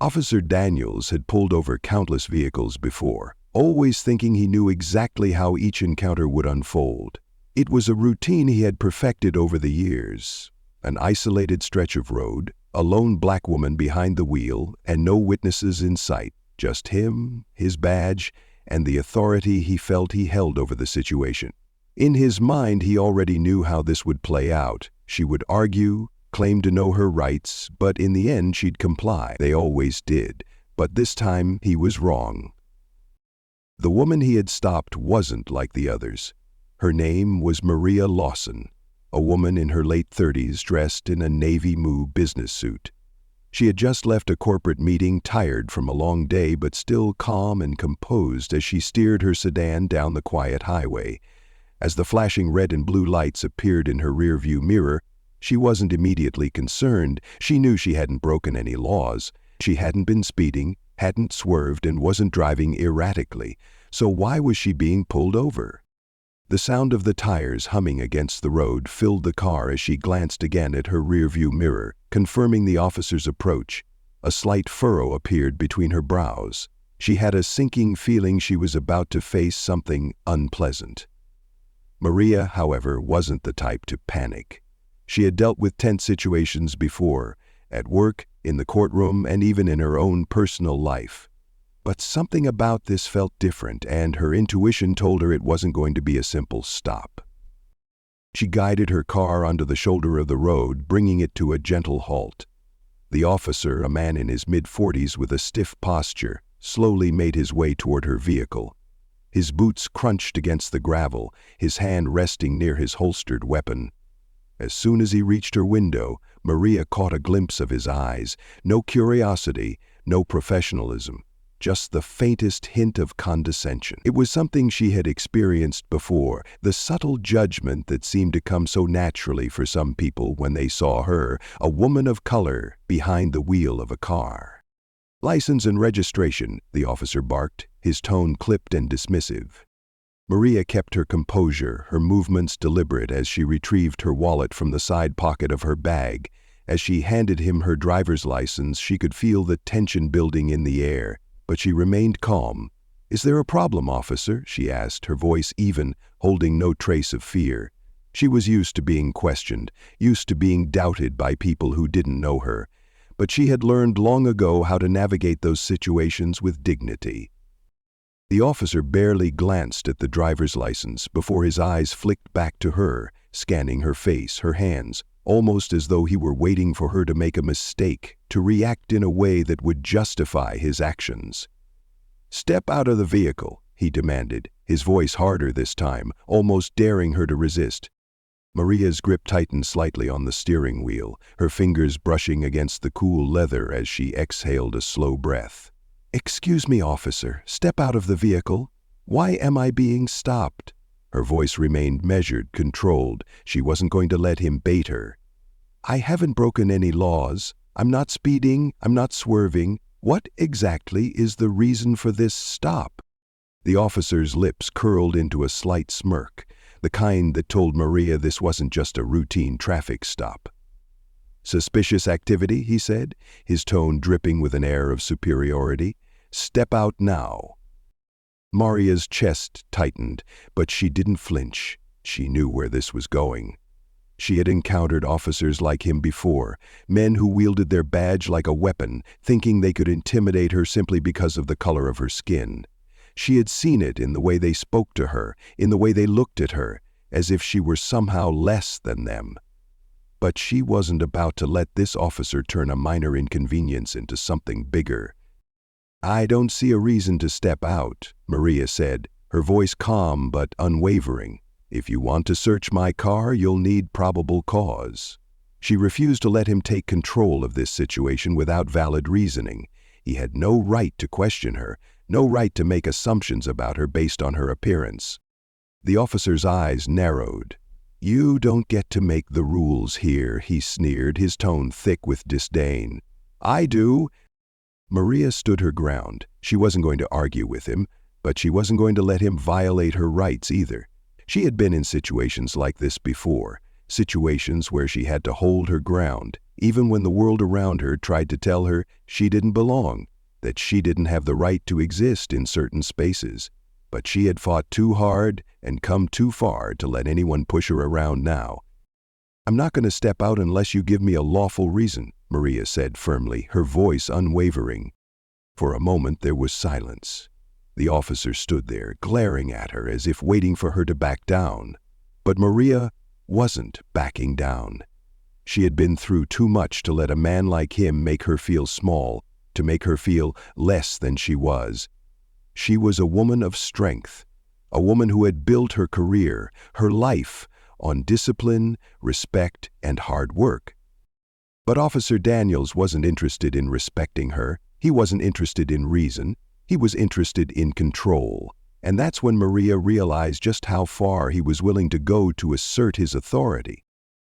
Officer Daniels had pulled over countless vehicles before, always thinking he knew exactly how each encounter would unfold. It was a routine he had perfected over the years. An isolated stretch of road, a lone black woman behind the wheel, and no witnesses in sight. Just him, his badge, and the authority he felt he held over the situation. In his mind, he already knew how this would play out. She would argue, claim to know her rights, but in the end she'd comply. They always did, but this time he was wrong. The woman he had stopped wasn't like the others. Her name was Maria Lawson, a woman in her late 30s dressed in a navy blue business suit. She had just left a corporate meeting, tired from a long day but still calm and composed as she steered her sedan down the quiet highway. As the flashing red and blue lights appeared in her rearview mirror, she wasn't immediately concerned. She knew she hadn't broken any laws. She hadn't been speeding, hadn't swerved, and wasn't driving erratically. So why was she being pulled over? The sound of the tires humming against the road filled the car as she glanced again at her rearview mirror, confirming the officer's approach. A slight furrow appeared between her brows. She had a sinking feeling she was about to face something unpleasant. Maria, however, wasn't the type to panic. She had dealt with tense situations before, at work, in the courtroom, and even in her own personal life. But something about this felt different, and her intuition told her it wasn't going to be a simple stop. She guided her car onto the shoulder of the road, bringing it to a gentle halt. The officer, a man in his mid-40s with a stiff posture, slowly made his way toward her vehicle. His boots crunched against the gravel, his hand resting near his holstered weapon. As soon as he reached her window, Maria caught a glimpse of his eyes. No curiosity, no professionalism, just the faintest hint of condescension. It was something she had experienced before, the subtle judgment that seemed to come so naturally for some people when they saw her, a woman of color, behind the wheel of a car. "License and registration," the officer barked, his tone clipped and dismissive. Maria kept her composure, her movements deliberate as she retrieved her wallet from the side pocket of her bag. As she handed him her driver's license, she could feel the tension building in the air, but she remained calm. "Is there a problem, officer?" she asked, her voice even, holding no trace of fear. She was used to being questioned, used to being doubted by people who didn't know her, but she had learned long ago how to navigate those situations with dignity. The officer barely glanced at the driver's license before his eyes flicked back to her, scanning her face, her hands, almost as though he were waiting for her to make a mistake, to react in a way that would justify his actions. "Step out of the vehicle," he demanded, his voice harder this time, almost daring her to resist. Maria's grip tightened slightly on the steering wheel, her fingers brushing against the cool leather as she exhaled a slow breath. "Excuse me, officer, step out of the vehicle. Why am I being stopped?" Her voice remained measured, controlled. She wasn't going to let him bait her. "I haven't broken any laws. I'm not speeding. I'm not swerving. What exactly is the reason for this stop?" The officer's lips curled into a slight smirk, the kind that told Maria this wasn't just a routine traffic stop. "Suspicious activity," he said, his tone dripping with an air of superiority. "Step out now." Maria's chest tightened, but she didn't flinch. She knew where this was going. She had encountered officers like him before, men who wielded their badge like a weapon, thinking they could intimidate her simply because of the color of her skin. She had seen it in the way they spoke to her, in the way they looked at her, as if she were somehow less than them. But she wasn't about to let this officer turn a minor inconvenience into something bigger. "I don't see a reason to step out," Maria said, her voice calm but unwavering. "If you want to search my car, you'll need probable cause." She refused to let him take control of this situation without valid reasoning. He had no right to question her, no right to make assumptions about her based on her appearance. The officer's eyes narrowed. "You don't get to make the rules here," he sneered, his tone thick with disdain. "I do." Maria stood her ground. She wasn't going to argue with him, but she wasn't going to let him violate her rights either. She had been in situations like this before, situations where she had to hold her ground, even when the world around her tried to tell her she didn't belong, that she didn't have the right to exist in certain spaces. But she had fought too hard and come too far to let anyone push her around now. "I'm not going to step out unless you give me a lawful reason," Maria said firmly, her voice unwavering. For a moment there was silence. The officer stood there, glaring at her as if waiting for her to back down. But Maria wasn't backing down. She had been through too much to let a man like him make her feel small, to make her feel less than she was. She was a woman of strength, a woman who had built her career, her life, on discipline, respect, and hard work. But Officer Daniels wasn't interested in respecting her. He wasn't interested in reason. He was interested in control. And that's when Maria realized just how far he was willing to go to assert his authority.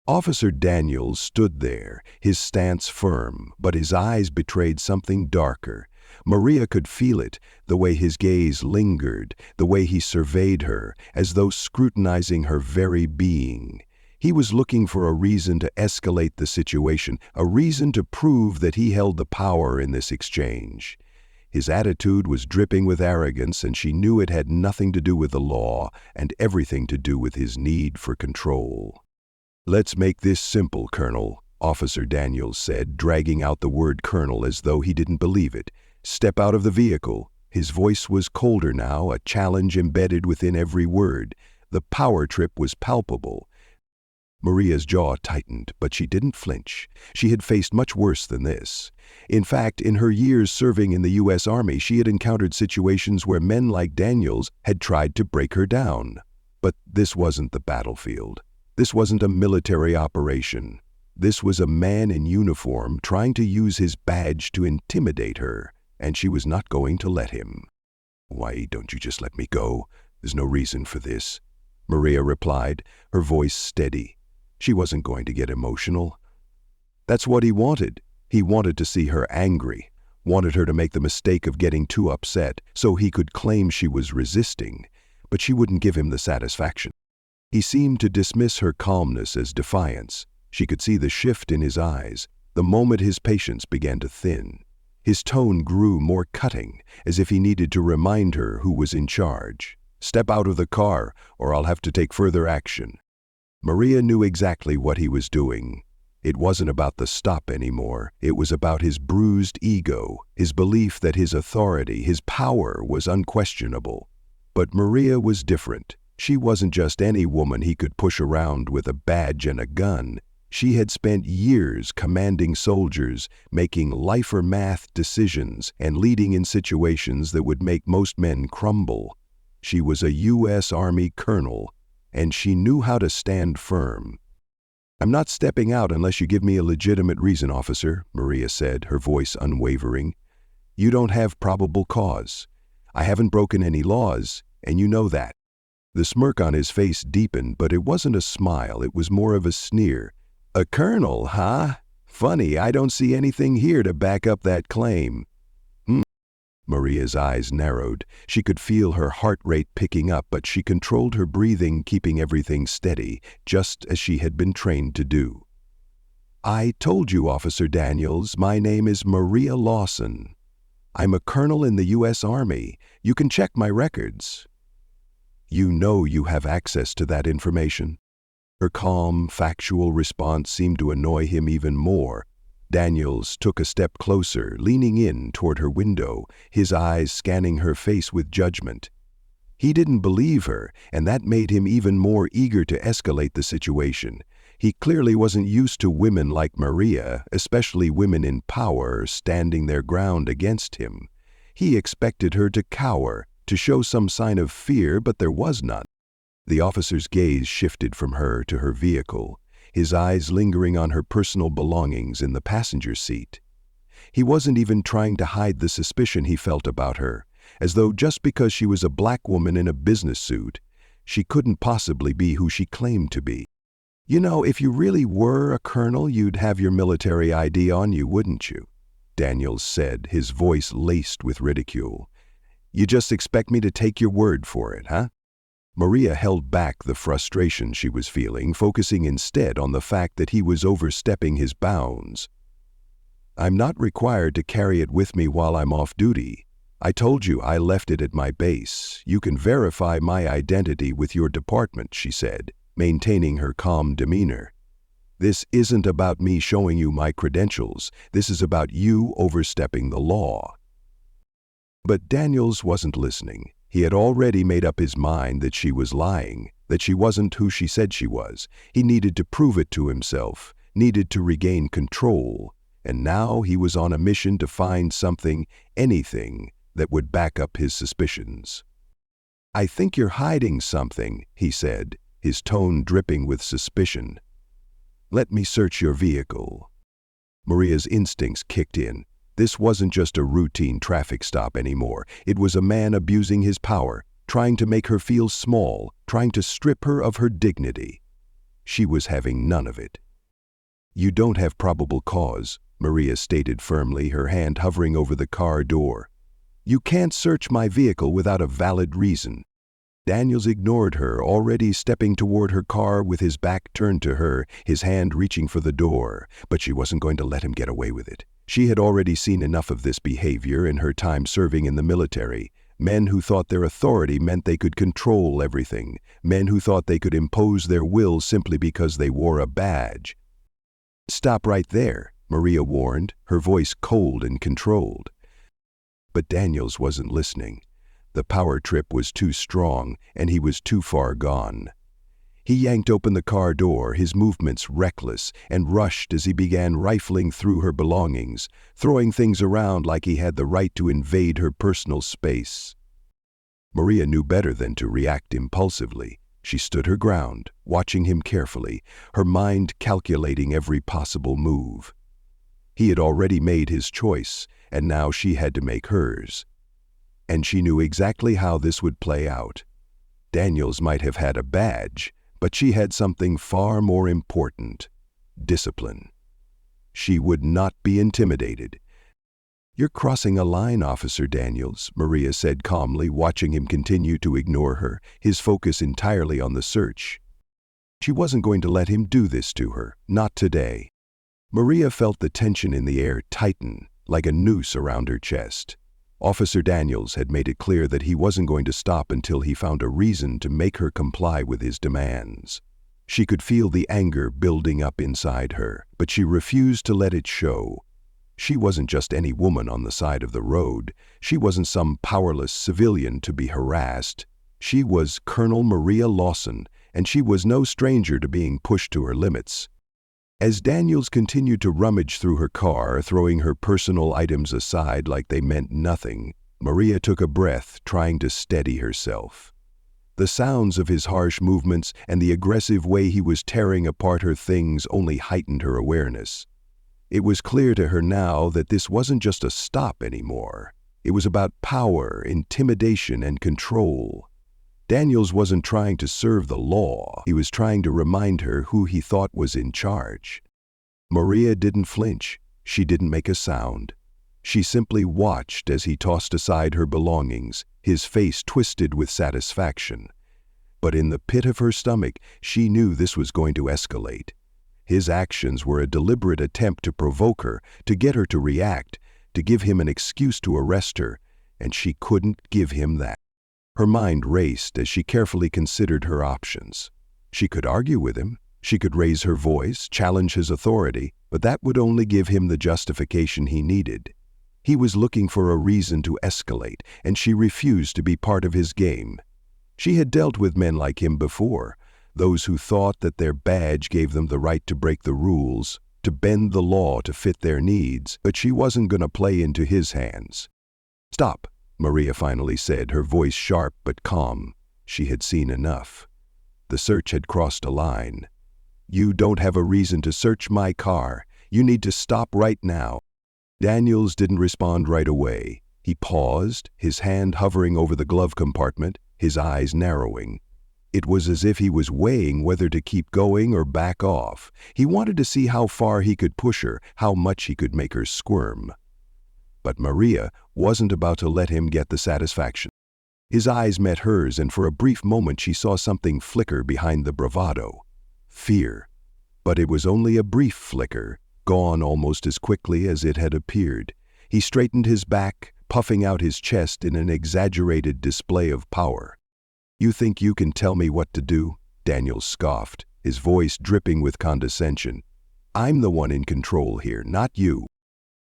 Officer Daniels stood there, his stance firm, but his eyes betrayed something darker. Maria could feel it, the way his gaze lingered, the way he surveyed her, as though scrutinizing her very being. He was looking for a reason to escalate the situation, a reason to prove that he held the power in this exchange. His attitude was dripping with arrogance, and she knew it had nothing to do with the law and everything to do with his need for control. "Let's make this simple, Colonel," Officer Daniels said, dragging out the word colonel as though he didn't believe it. "Step out of the vehicle." His voice was colder now, a challenge embedded within every word. The power trip was palpable. Maria's jaw tightened, but she didn't flinch. She had faced much worse than this. In fact, in her years serving in the U.S. Army, she had encountered situations where men like Daniels had tried to break her down. But this wasn't the battlefield. This wasn't a military operation. This was a man in uniform trying to use his badge to intimidate her, and she was not going to let him. "Why don't you just let me go? There's no reason for this," Maria replied, her voice steady. She wasn't going to get emotional. That's what he wanted. He wanted to see her angry, wanted her to make the mistake of getting too upset so he could claim she was resisting, but she wouldn't give him the satisfaction. He seemed to dismiss her calmness as defiance. She could see the shift in his eyes, the moment his patience began to thin. His tone grew more cutting, as if he needed to remind her who was in charge. "Step out of the car, or I'll have to take further action." Maria knew exactly what he was doing. It wasn't about the stop anymore. It was about his bruised ego, his belief that his authority, his power was unquestionable. But Maria was different. She wasn't just any woman he could push around with a badge and a gun. She had spent years commanding soldiers, making life or math decisions, and leading in situations that would make most men crumble. She was a U.S. Army colonel, and she knew how to stand firm. "I'm not stepping out unless you give me a legitimate reason, officer," Maria said, her voice unwavering. "You don't have probable cause. I haven't broken any laws, and you know that." The smirk on his face deepened, but it wasn't a smile, it was more of a sneer. "A colonel, huh? Funny, I don't see anything here to back up that claim." Maria's eyes narrowed. She could feel her heart rate picking up, but she controlled her breathing, keeping everything steady, just as she had been trained to do. "I told you, Officer Daniels, my name is Maria Lawson. I'm a colonel in the U.S. Army. You can check my records." "You know you have access to that information." Her calm, factual response seemed to annoy him even more. Daniels took a step closer, leaning in toward her window, his eyes scanning her face with judgment. He didn't believe her, and that made him even more eager to escalate the situation. He clearly wasn't used to women like Maria, especially women in power, standing their ground against him. He expected her to cower, to show some sign of fear, but there was none. The officer's gaze shifted from her to her vehicle, his eyes lingering on her personal belongings in the passenger seat. He wasn't even trying to hide the suspicion he felt about her, as though just because she was a black woman in a business suit, she couldn't possibly be who she claimed to be. "You know, if you really were a colonel, you'd have your military ID on you, wouldn't you?" Daniels said, his voice laced with ridicule. "You just expect me to take your word for it, huh?" Maria held back the frustration she was feeling, focusing instead on the fact that he was overstepping his bounds. "I'm not required to carry it with me while I'm off duty. I told you I left it at my base. You can verify my identity with your department," she said, maintaining her calm demeanor. "This isn't about me showing you my credentials. This is about you overstepping the law." But Daniels wasn't listening. He had already made up his mind that she was lying, that she wasn't who she said she was. He needed to prove it to himself, needed to regain control, and now he was on a mission to find something, anything, that would back up his suspicions. "I think you're hiding something," he said, his tone dripping with suspicion. "Let me search your vehicle." Maria's instincts kicked in. This wasn't just a routine traffic stop anymore. It was a man abusing his power, trying to make her feel small, trying to strip her of her dignity. She was having none of it. "You don't have probable cause," Maria stated firmly, her hand hovering over the car door. "You can't search my vehicle without a valid reason." Daniels ignored her, already stepping toward her car with his back turned to her, his hand reaching for the door, but she wasn't going to let him get away with it. She had already seen enough of this behavior in her time serving in the military. Men who thought their authority meant they could control everything. Men who thought they could impose their will simply because they wore a badge. "Stop right there," Maria warned, her voice cold and controlled. But Daniels wasn't listening. The power trip was too strong, and he was too far gone. He yanked open the car door, his movements reckless, and rushed as he began rifling through her belongings, throwing things around like he had the right to invade her personal space. Maria knew better than to react impulsively. She stood her ground, watching him carefully, her mind calculating every possible move. He had already made his choice, and now she had to make hers. And she knew exactly how this would play out. Daniels might have had a badge, but she had something far more important: discipline. She would not be intimidated. "You're crossing a line, Officer Daniels," Maria said calmly, watching him continue to ignore her, his focus entirely on the search. She wasn't going to let him do this to her, not today. Maria felt the tension in the air tighten, like a noose around her chest. Officer Daniels had made it clear that he wasn't going to stop until he found a reason to make her comply with his demands. She could feel the anger building up inside her, but she refused to let it show. She wasn't just any woman on the side of the road. She wasn't some powerless civilian to be harassed. She was Colonel Maria Lawson, and she was no stranger to being pushed to her limits. As Daniels continued to rummage through her car, throwing her personal items aside like they meant nothing, Maria took a breath, trying to steady herself. The sounds of his harsh movements and the aggressive way he was tearing apart her things only heightened her awareness. It was clear to her now that this wasn't just a stop anymore. It was about power, intimidation, and control. Daniels wasn't trying to serve the law. He was trying to remind her who he thought was in charge. Maria didn't flinch. She didn't make a sound. She simply watched as he tossed aside her belongings, his face twisted with satisfaction. But in the pit of her stomach, she knew this was going to escalate. His actions were a deliberate attempt to provoke her, to get her to react, to give him an excuse to arrest her, and she couldn't give him that. Her mind raced as she carefully considered her options. She could argue with him. She could raise her voice, challenge his authority, but that would only give him the justification he needed. He was looking for a reason to escalate, and she refused to be part of his game. She had dealt with men like him before, those who thought that their badge gave them the right to break the rules, to bend the law to fit their needs, but she wasn't going to play into his hands. "Stop," Maria finally said, her voice sharp but calm. She had seen enough. The search had crossed a line. "You don't have a reason to search my car. You need to stop right now." Daniels didn't respond right away. He paused, his hand hovering over the glove compartment, his eyes narrowing. It was as if he was weighing whether to keep going or back off. He wanted to see how far he could push her, how much he could make her squirm. But Maria wasn't about to let him get the satisfaction. His eyes met hers, and for a brief moment she saw something flicker behind the bravado. Fear. But it was only a brief flicker, gone almost as quickly as it had appeared. He straightened his back, puffing out his chest in an exaggerated display of power. "You think you can tell me what to do?" Daniels scoffed, his voice dripping with condescension. "I'm the one in control here, not you."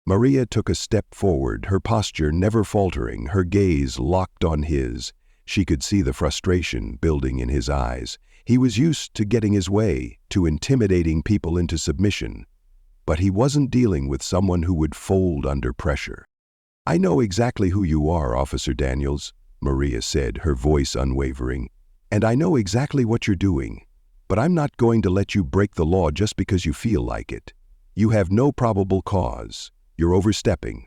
Maria took a step forward, her posture never faltering, her gaze locked on his. She could see the frustration building in his eyes. He was used to getting his way, to intimidating people into submission. But he wasn't dealing with someone who would fold under pressure. "I know exactly who you are, Officer Daniels," Maria said, her voice unwavering. "And I know exactly what you're doing. But I'm not going to let you break the law just because you feel like it. You have no probable cause. You're overstepping."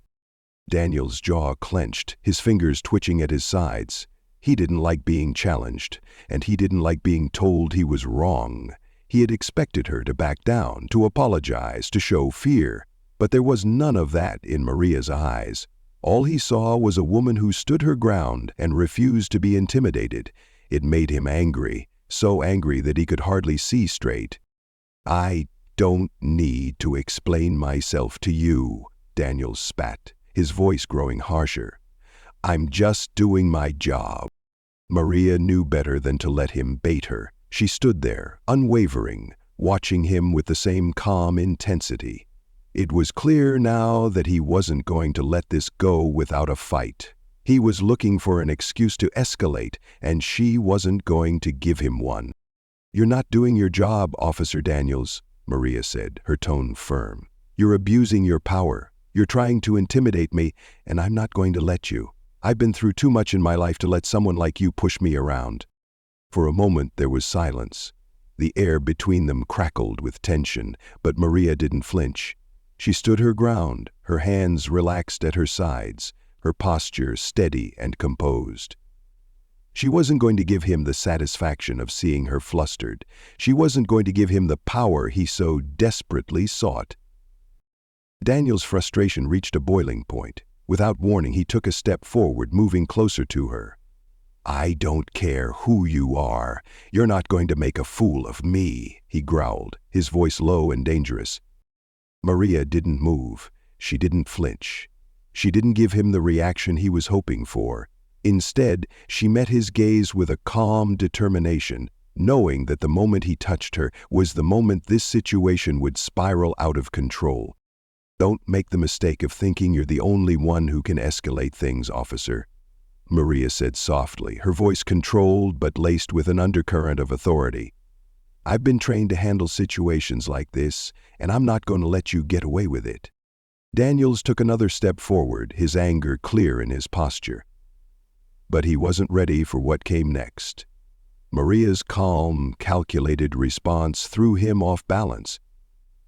Daniels' jaw clenched, his fingers twitching at his sides. He didn't like being challenged, and he didn't like being told he was wrong. He had expected her to back down, to apologize, to show fear. But there was none of that in Maria's eyes. All he saw was a woman who stood her ground and refused to be intimidated. It made him angry, so angry that he could hardly see straight. "I don't need to explain myself to you," Daniels spat, his voice growing harsher. "I'm just doing my job." Maria knew better than to let him bait her. She stood there, unwavering, watching him with the same calm intensity. It was clear now that he wasn't going to let this go without a fight. He was looking for an excuse to escalate, and she wasn't going to give him one. "You're not doing your job, Officer Daniels," Maria said, her tone firm. "You're abusing your power. You're trying to intimidate me, and I'm not going to let you. I've been through too much in my life to let someone like you push me around." For a moment there was silence. The air between them crackled with tension, but Maria didn't flinch. She stood her ground, her hands relaxed at her sides, her posture steady and composed. She wasn't going to give him the satisfaction of seeing her flustered. She wasn't going to give him the power he so desperately sought. Daniel's frustration reached a boiling point. Without warning, he took a step forward, moving closer to her. "I don't care who you are. You're not going to make a fool of me," he growled, his voice low and dangerous. Maria didn't move. She didn't flinch. She didn't give him the reaction he was hoping for. Instead, she met his gaze with a calm determination, knowing that the moment he touched her was the moment this situation would spiral out of control. "Don't make the mistake of thinking you're the only one who can escalate things, officer," Maria said softly, her voice controlled but laced with an undercurrent of authority. "I've been trained to handle situations like this, and I'm not going to let you get away with it." Daniels took another step forward, his anger clear in his posture. But he wasn't ready for what came next. Maria's calm, calculated response threw him off balance.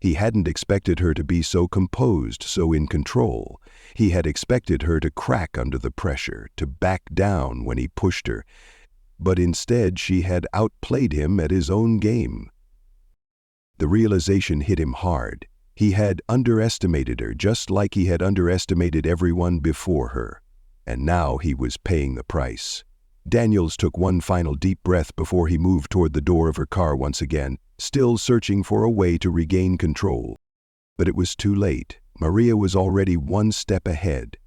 He hadn't expected her to be so composed, so in control. He had expected her to crack under the pressure, to back down when he pushed her. But instead she had outplayed him at his own game. The realization hit him hard. He had underestimated her, just like he had underestimated everyone before her. And now he was paying the price. Daniels took one final deep breath before he moved toward the door of her car once again, still searching for a way to regain control. But it was too late. Maria was already one step ahead.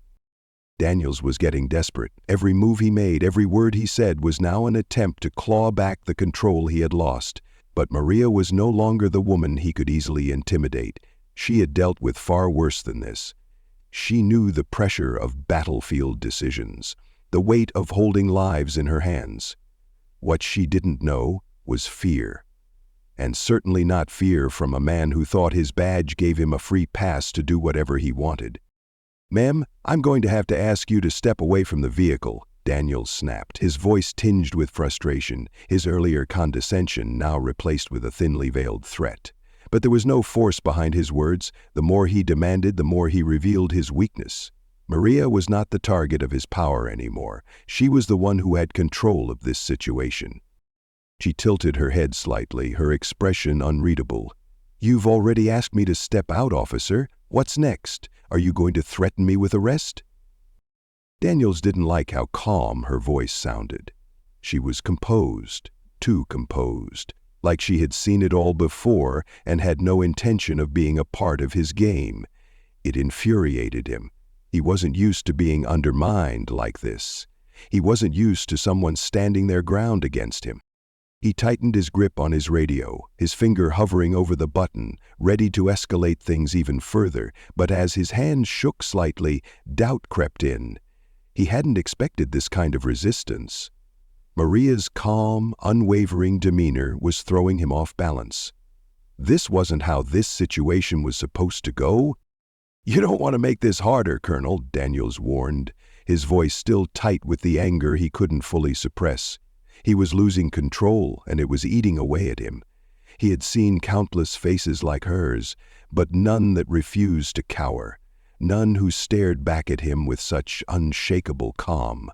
Daniels was getting desperate. Every move he made, every word he said was now an attempt to claw back the control he had lost. But Maria was no longer the woman he could easily intimidate. She had dealt with far worse than this. She knew the pressure of battlefield decisions, the weight of holding lives in her hands. What she didn't know was fear. And certainly not fear from a man who thought his badge gave him a free pass to do whatever he wanted. "Ma'am, I'm going to have to ask you to step away from the vehicle," Daniels snapped, his voice tinged with frustration, his earlier condescension now replaced with a thinly veiled threat. But there was no force behind his words. The more he demanded, the more he revealed his weakness. Maria was not the target of his power anymore. She was the one who had control of this situation. She tilted her head slightly, her expression unreadable. "You've already asked me to step out, officer. What's next? Are you going to threaten me with arrest?" Daniels didn't like how calm her voice sounded. She was composed, too composed, like she had seen it all before and had no intention of being a part of his game. It infuriated him. He wasn't used to being undermined like this. He wasn't used to someone standing their ground against him. He tightened his grip on his radio, his finger hovering over the button, ready to escalate things even further, but as his hand shook slightly, doubt crept in. He hadn't expected this kind of resistance. Maria's calm, unwavering demeanor was throwing him off balance. This wasn't how this situation was supposed to go. "You don't want to make this harder, Colonel," Daniels warned, his voice still tight with the anger he couldn't fully suppress. He was losing control, and it was eating away at him. He had seen countless faces like hers, but none that refused to cower, none who stared back at him with such unshakable calm.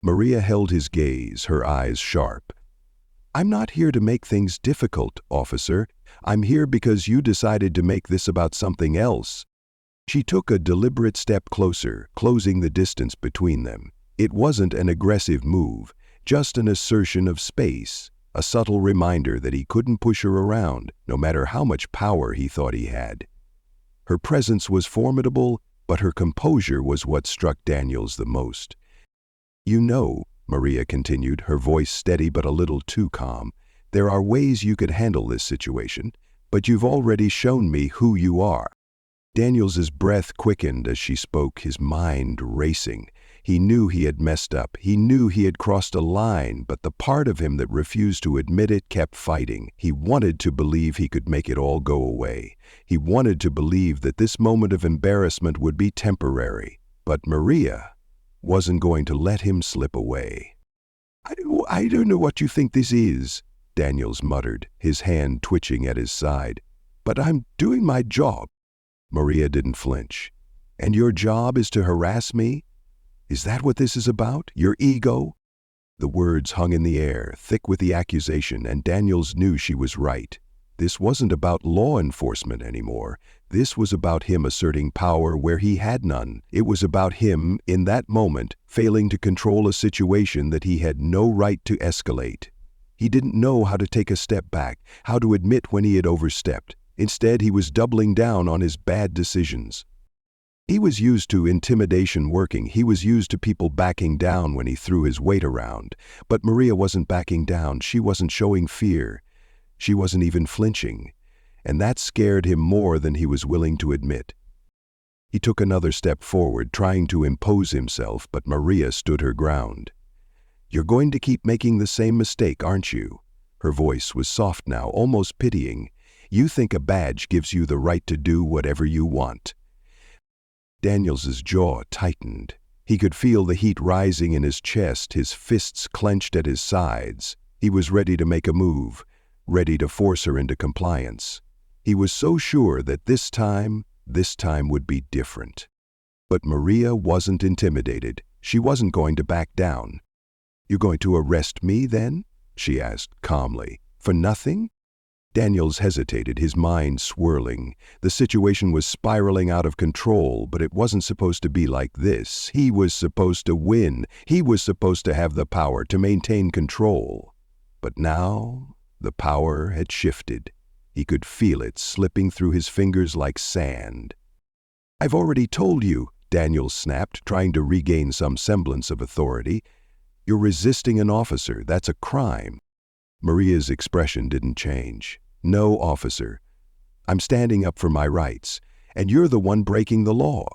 Maria held his gaze, her eyes sharp. "I'm not here to make things difficult, officer. I'm here because you decided to make this about something else." She took a deliberate step closer, closing the distance between them. It wasn't an aggressive move, just an assertion of space, a subtle reminder that he couldn't push her around, no matter how much power he thought he had. Her presence was formidable, but her composure was what struck Daniels the most. "You know," Maria continued, her voice steady but a little too calm, "there are ways you could handle this situation, but you've already shown me who you are." Daniels's breath quickened as she spoke, his mind racing. He knew he had messed up. He knew he had crossed a line, but the part of him that refused to admit it kept fighting. He wanted to believe he could make it all go away. He wanted to believe that this moment of embarrassment would be temporary. But Maria wasn't going to let him slip away. I don't know what you think this is," Daniels muttered, his hand twitching at his side. "But I'm doing my job." Maria didn't flinch. "And your job is to harass me? Is that what this is about? Your ego?" The words hung in the air, thick with the accusation, and Daniels knew she was right. This wasn't about law enforcement anymore. This was about him asserting power where he had none. It was about him, in that moment, failing to control a situation that he had no right to escalate. He didn't know how to take a step back, how to admit when he had overstepped. Instead, he was doubling down on his bad decisions. He was used to intimidation working. He was used to people backing down when he threw his weight around. But Maria wasn't backing down. She wasn't showing fear. She wasn't even flinching. And that scared him more than he was willing to admit. He took another step forward, trying to impose himself, but Maria stood her ground. "You're going to keep making the same mistake, aren't you?" Her voice was soft now, almost pitying. "You think a badge gives you the right to do whatever you want." Daniels's jaw tightened. He could feel the heat rising in his chest, his fists clenched at his sides. He was ready to make a move, ready to force her into compliance. He was so sure that this time would be different. But Maria wasn't intimidated. She wasn't going to back down. "You're going to arrest me, then?" she asked calmly. "For nothing?" Daniels hesitated, his mind swirling. The situation was spiraling out of control, but it wasn't supposed to be like this. He was supposed to win. He was supposed to have the power to maintain control. But now, the power had shifted. He could feel it slipping through his fingers like sand. "I've already told you," Daniels snapped, trying to regain some semblance of authority. "You're resisting an officer. That's a crime." Maria's expression didn't change. "No, officer. I'm standing up for my rights, and you're the one breaking the law."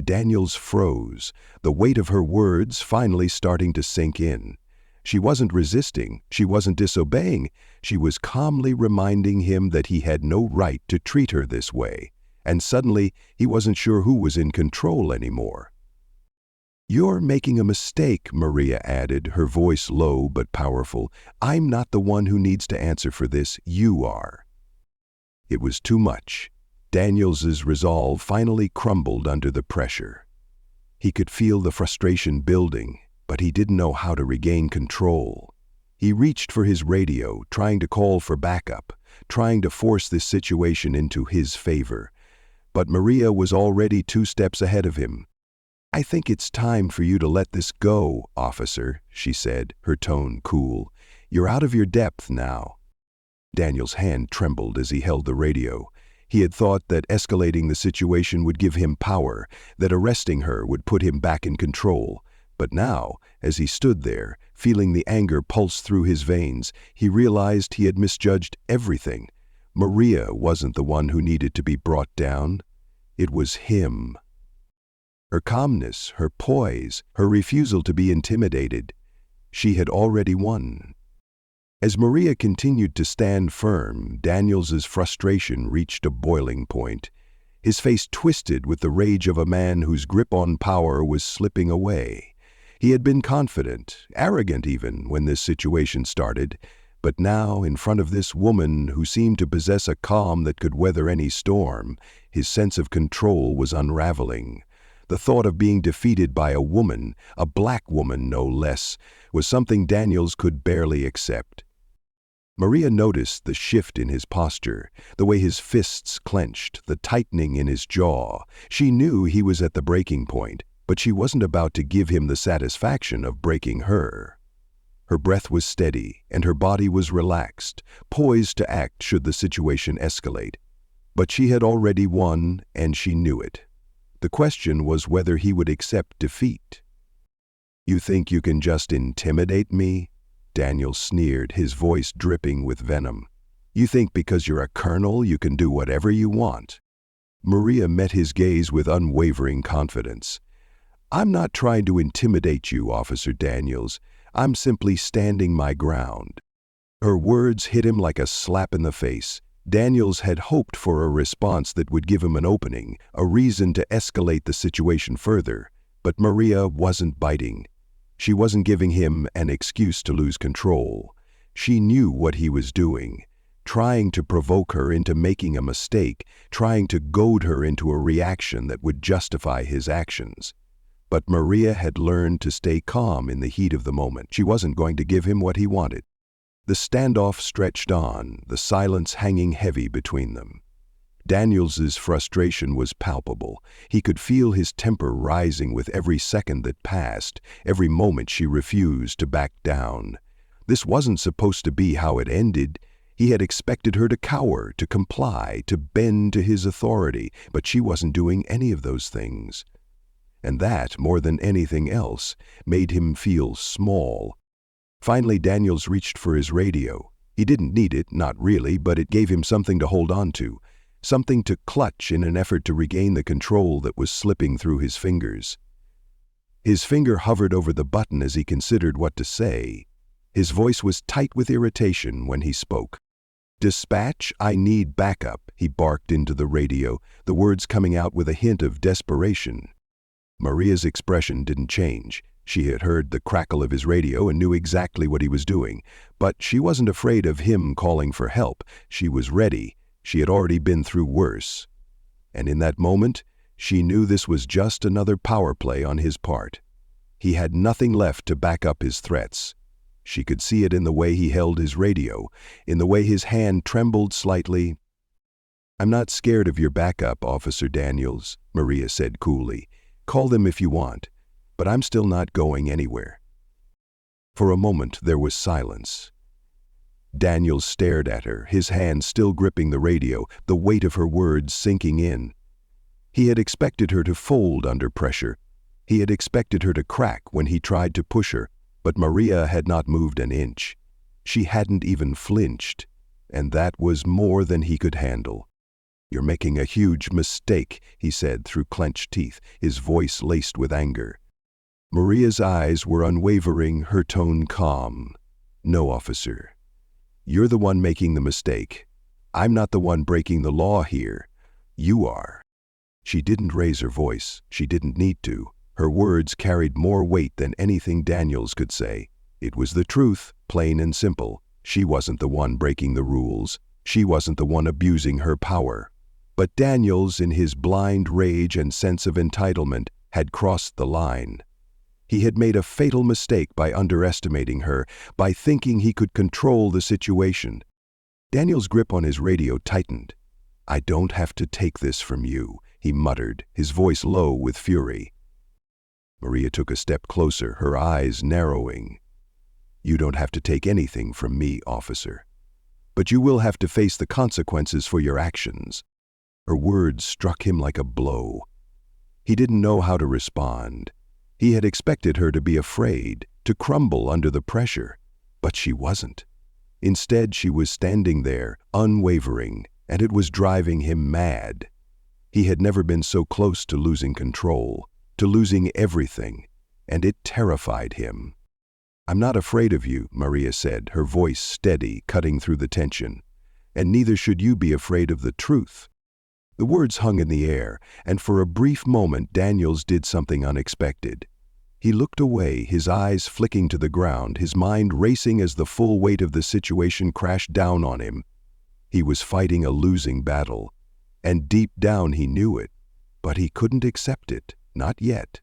Daniels froze, the weight of her words finally starting to sink in. She wasn't resisting, she wasn't disobeying, she was calmly reminding him that he had no right to treat her this way, and suddenly he wasn't sure who was in control anymore. "You're making a mistake," Maria added, her voice low but powerful. "I'm not the one who needs to answer for this, you are." It was too much. Daniels's resolve finally crumbled under the pressure. He could feel the frustration building, but he didn't know how to regain control. He reached for his radio, trying to call for backup, trying to force this situation into his favor. But Maria was already 2 steps ahead of him. "I think it's time for you to let this go, officer," she said, her tone cool. "You're out of your depth now." Daniel's hand trembled as he held the radio. He had thought that escalating the situation would give him power, that arresting her would put him back in control. But now, as he stood there, feeling the anger pulse through his veins, he realized he had misjudged everything. Maria wasn't the one who needed to be brought down. It was him. Her calmness, her poise, her refusal to be intimidated. She had already won. As Maria continued to stand firm, Daniels's frustration reached a boiling point. His face twisted with the rage of a man whose grip on power was slipping away. He had been confident, arrogant even, when this situation started, but now, in front of this woman who seemed to possess a calm that could weather any storm, his sense of control was unraveling. The thought of being defeated by a woman, a black woman no less, was something Daniels could barely accept. Maria noticed the shift in his posture, the way his fists clenched, the tightening in his jaw. She knew he was at the breaking point, but she wasn't about to give him the satisfaction of breaking her. Her breath was steady, and her body was relaxed, poised to act should the situation escalate. But she had already won, and she knew it. The question was whether he would accept defeat. "You think you can just intimidate me?" Daniel sneered, his voice dripping with venom. "You think because you're a colonel you can do whatever you want?" Maria met his gaze with unwavering confidence. "I'm not trying to intimidate you, Officer Daniels. I'm simply standing my ground." Her words hit him like a slap in the face. Daniels had hoped for a response that would give him an opening, a reason to escalate the situation further. But Maria wasn't biting. She wasn't giving him an excuse to lose control. She knew what he was doing, trying to provoke her into making a mistake, trying to goad her into a reaction that would justify his actions. But Maria had learned to stay calm in the heat of the moment. She wasn't going to give him what he wanted. The standoff stretched on, the silence hanging heavy between them. Daniels's frustration was palpable. He could feel his temper rising with every second that passed, every moment she refused to back down. This wasn't supposed to be how it ended. He had expected her to cower, to comply, to bend to his authority, but she wasn't doing any of those things. And that, more than anything else, made him feel small. Finally, Daniels reached for his radio. He didn't need it, not really, but it gave him something to hold on to. Something to clutch in an effort to regain the control that was slipping through his fingers. His finger hovered over the button as he considered what to say. His voice was tight with irritation when he spoke. "Dispatch, I need backup," he barked into the radio, the words coming out with a hint of desperation. Maria's expression didn't change. She had heard the crackle of his radio and knew exactly what he was doing. But she wasn't afraid of him calling for help. She was ready. She had already been through worse. And in that moment, she knew this was just another power play on his part. He had nothing left to back up his threats. She could see it in the way he held his radio, in the way his hand trembled slightly. "I'm not scared of your backup, Officer Daniels," Maria said coolly. "Call them if you want, but I'm still not going anywhere." For a moment there was silence. Daniels stared at her, his hand still gripping the radio, the weight of her words sinking in. He had expected her to fold under pressure. He had expected her to crack when he tried to push her, but Maria had not moved an inch. She hadn't even flinched, and that was more than he could handle. "You're making a huge mistake," he said through clenched teeth, his voice laced with anger. Maria's eyes were unwavering, her tone calm. "No, officer. You're the one making the mistake. I'm not the one breaking the law here. You are." She didn't raise her voice. She didn't need to. Her words carried more weight than anything Daniels could say. It was the truth, plain and simple. She wasn't the one breaking the rules. She wasn't the one abusing her power. But Daniels, in his blind rage and sense of entitlement, had crossed the line. He had made a fatal mistake by underestimating her, by thinking he could control the situation. Daniel's grip on his radio tightened. "I don't have to take this from you," he muttered, his voice low with fury. Maria took a step closer, her eyes narrowing. "You don't have to take anything from me, officer. But you will have to face the consequences for your actions." Her words struck him like a blow. He didn't know how to respond. He had expected her to be afraid, to crumble under the pressure, but she wasn't. Instead, she was standing there, unwavering, and it was driving him mad. He had never been so close to losing control, to losing everything, and it terrified him. "I'm not afraid of you," Maria said, her voice steady, cutting through the tension. "And neither should you be afraid of the truth." The words hung in the air, and for a brief moment Daniels did something unexpected. He looked away, his eyes flicking to the ground, his mind racing as the full weight of the situation crashed down on him. He was fighting a losing battle, and deep down he knew it, but he couldn't accept it, not yet.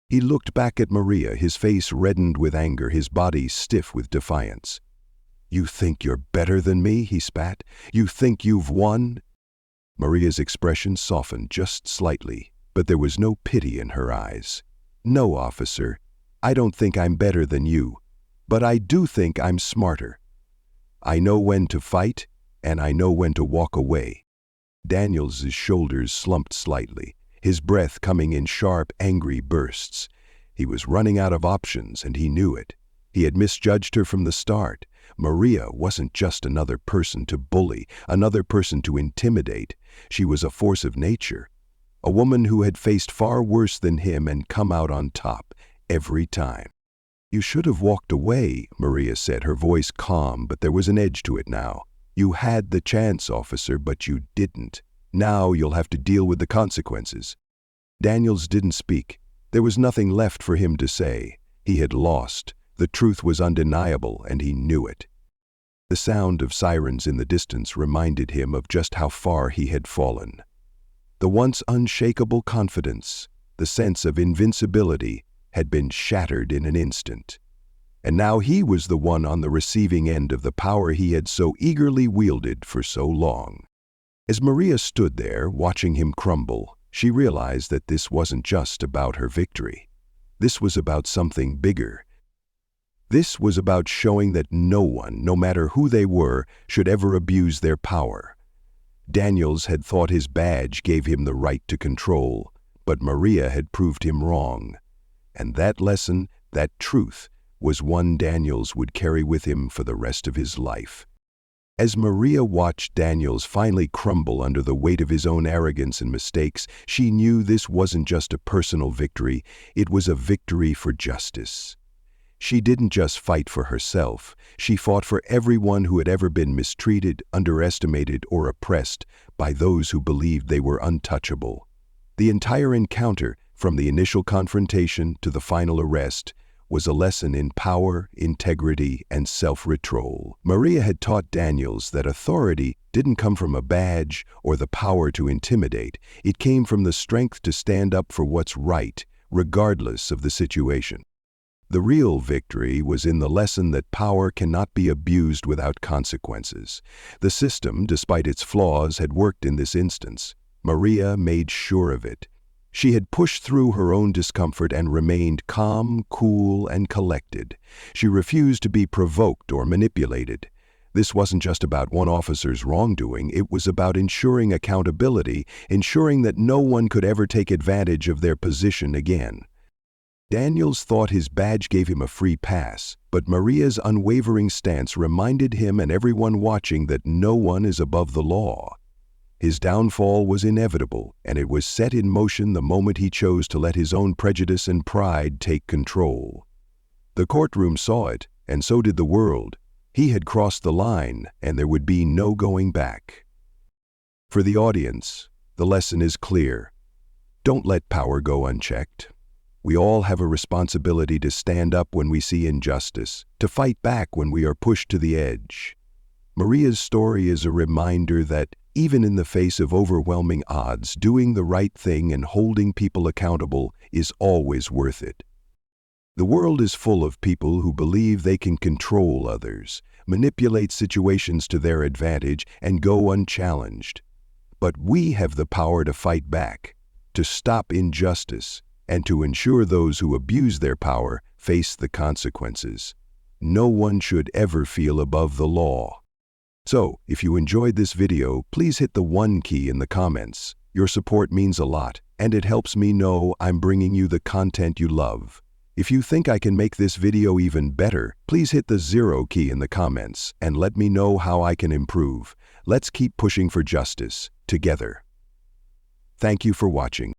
He looked back at Maria, his face reddened with anger, his body stiff with defiance. "You think you're better than me?" he spat. "You think you've won?" Maria's expression softened just slightly, but there was no pity in her eyes. "No, officer, I don't think I'm better than you, but I do think I'm smarter. I know when to fight, and I know when to walk away." Daniels's shoulders slumped slightly, his breath coming in sharp, angry bursts. He was running out of options, and he knew it. He had misjudged her from the start. Maria wasn't just another person to bully, another person to intimidate. She was a force of nature, a woman who had faced far worse than him and come out on top every time. "You should have walked away," Maria said, her voice calm, but there was an edge to it now. "You had the chance, officer, but you didn't. Now you'll have to deal with the consequences." Daniels didn't speak. There was nothing left for him to say. He had lost. The truth was undeniable, and he knew it. The sound of sirens in the distance reminded him of just how far he had fallen. The once unshakable confidence, the sense of invincibility, had been shattered in an instant. And now he was the one on the receiving end of the power he had so eagerly wielded for so long. As Maria stood there, watching him crumble, she realized that this wasn't just about her victory. This was about something bigger. This was about showing that no one, no matter who they were, should ever abuse their power. Daniels had thought his badge gave him the right to control, but Maria had proved him wrong. And that lesson, that truth, was one Daniels would carry with him for the rest of his life. As Maria watched Daniels finally crumble under the weight of his own arrogance and mistakes, she knew this wasn't just a personal victory, it was a victory for justice. She didn't just fight for herself, she fought for everyone who had ever been mistreated, underestimated, or oppressed by those who believed they were untouchable. The entire encounter, from the initial confrontation to the final arrest, was a lesson in power, integrity, and self-control. Maria had taught Daniels that authority didn't come from a badge or the power to intimidate. It came from the strength to stand up for what's right, regardless of the situation. The real victory was in the lesson that power cannot be abused without consequences. The system, despite its flaws, had worked in this instance. Maria made sure of it. She had pushed through her own discomfort and remained calm, cool, and collected. She refused to be provoked or manipulated. This wasn't just about one officer's wrongdoing, it was about ensuring accountability, ensuring that no one could ever take advantage of their position again. Daniels thought his badge gave him a free pass, but Maria's unwavering stance reminded him and everyone watching that no one is above the law. His downfall was inevitable, and it was set in motion the moment he chose to let his own prejudice and pride take control. The courtroom saw it, and so did the world. He had crossed the line, and there would be no going back. For the audience, the lesson is clear. Don't let power go unchecked. We all have a responsibility to stand up when we see injustice, to fight back when we are pushed to the edge. Maria's story is a reminder that, even in the face of overwhelming odds, doing the right thing and holding people accountable is always worth it. The world is full of people who believe they can control others, manipulate situations to their advantage, and go unchallenged. But we have the power to fight back, to stop injustice, and to ensure those who abuse their power face the consequences. No one should ever feel above the law. So, if you enjoyed this video, please hit the 1 key in the comments. Your support means a lot, and it helps me know I'm bringing you the content you love. If you think I can make this video even better, please hit the 0 key in the comments and let me know how I can improve. Let's keep pushing for justice, together. Thank you for watching.